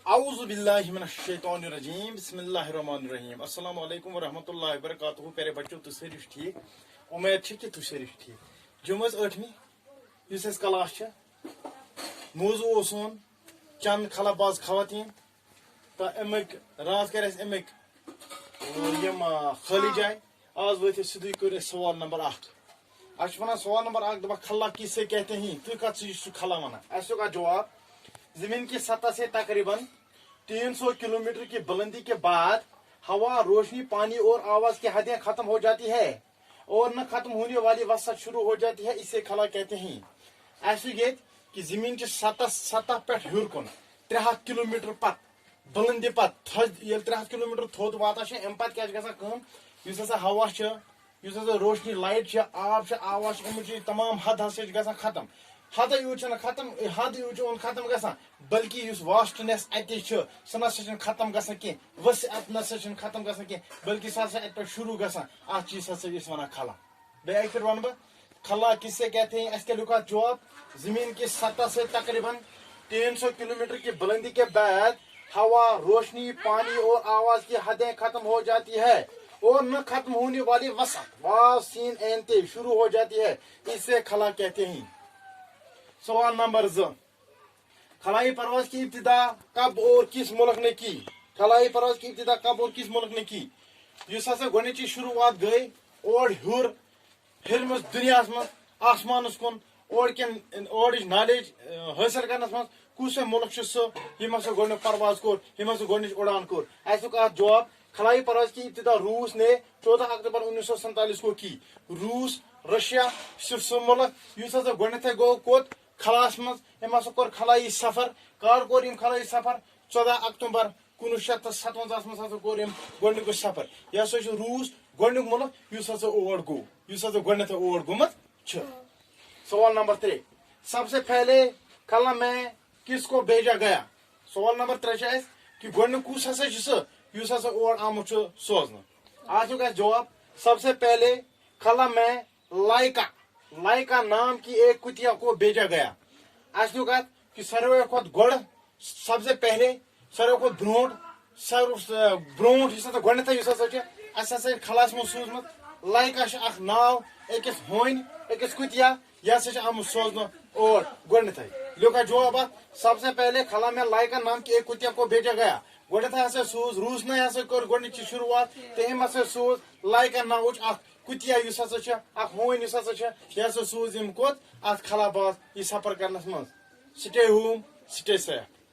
اعوذ باللہ من الشیطان الرجیم بسم اللہ الرحمن الرحیم السلام علیکم ورحمۃ اللہ وبرکاتہ پیارے بچوں تو ساری ٹھیک امید ہے کہ تو ساری ٹھیک جمعہ 8ویں اس کلاس موضوع سون چند خلا باز خواتین تو امیک رات کر امیک خالی جائے آج وت سیدھی کر سوال نمبر 8 اچھا ونان سوال نمبر 8 دپا خلا کسے کہتے ہیں تو کت سہ خلا ونان اسو کا جواب زمین کی سطح سے تقریباً 300 کلومیٹر کی بلندی کے بعد ہوا روشنی پانی اور آواز کی حدیں ختم ہو جاتی ہے اور نہ ختم ہونے والی وسعت شروع ہو جاتی ہے اسے خلا کہتے ہیں ایسے یہ کہ زمین کی سطح پہ ہر کن 300 کلومیٹر پت بلندی پت تھز یل 300 کلومیٹر تھوت واتان ام پتہ کیا گژھان کٲم یُس ہسا ہوا یُس ہسا روشنی لائٹ آب آواز اَمِچ تمام حد ہسا گژھان ختم حد یوت ختم حد یوت ختم گژھان بلکہ اس واسٹنس اتہ سہ نسا ختم گژھان کی وسعت نسا ختم گژھان کی بلکہ سہ ہسا ات پہ شروع گژھان ات چیز ہسا ونان خلا بیٚیہِ اکہِ پھِرِ ونہٕ بہٕ خلا کسے کہتے ہیں اس کے لکھا جواب زمین کی سطح سے تقریباً 300 کلومیٹر کی بلندی کے بعد ہوا روشنی پانی اور آواز کی حدیں ختم ہو جاتی ہے اور نہ ختم ہونے والی وسعت واسین اینتے شروع ہو جاتی ہے اسے خلا کہتے ہیں سوال نمبر 2 خلائی پرواز کی ابتدا کب اور کس ملک نے کی خلائی پرواز کی ابتدا کب اور کس ملک نے کی یس ہسا گۄڈنِچی شروعات گئی اور ہرمس دنیا مز آسمانس کن اور نالیج حاصل کرنس مز کس ملک سہ یم ہسا گۄڈنیُک پرواز کور یم ہسا گۄڈنِچ اڑان کور اسک ات جواب خلائی پرواز کی ابتدا روس نے 14 اکتوبر 1947 کو کی روس رشیا سہ ملک یس ہسا گۄڈنیتھے گو کوت خلاس مز ام ہسا کور خلائی سفر کر کور یم خلائی سفر 14 اکتوبر 1957 مز ہسا کور یم گۄڈنیُک سفر یہ ہسا روس گۄڈنیُک ملک یس ہسا اور گو یس ہسا گۄڈنیتھے اور گومت چھ سوال نمبر 3 سب سے پہلے خلا میں کس کو بھیجا گیا سوال نمبر 3 کہ گۄڈنیُک کس ہسا سہ یس ہسا اور آمت سوزن آج کا جواب سب سے پہلے خلا میں لائکا نام کی ایک کتیا کو بھیجا گیا اسنک کہ ساروی کھت گۄڈ سب سے پہلے ساروی کھت برونٹ اس گۄڈنیتھے اس ہسا خلاس مز سوزمت لائکا اخ ناو اکس ہونۍ اکس کتیا یہ ہسا آمت سوزن اور گۄڈنیتھے لکھا جواب سب سے پہلے خلا میں لائکا نام کی ایک کتیا کو بھیجا گیا گۄڈنیتھے ہسا سوز روس نے ہسا کر گۄڈنِچ شروعات تو ام ہسا سوز لائکا ناوچ اخ کتیا اس ہسا اخ ہونۍ اس ہسا یہ ہسا سوز ام کوت ات خلا باز یہ سفر کرنس مز سٹے ہوم سٹے سیف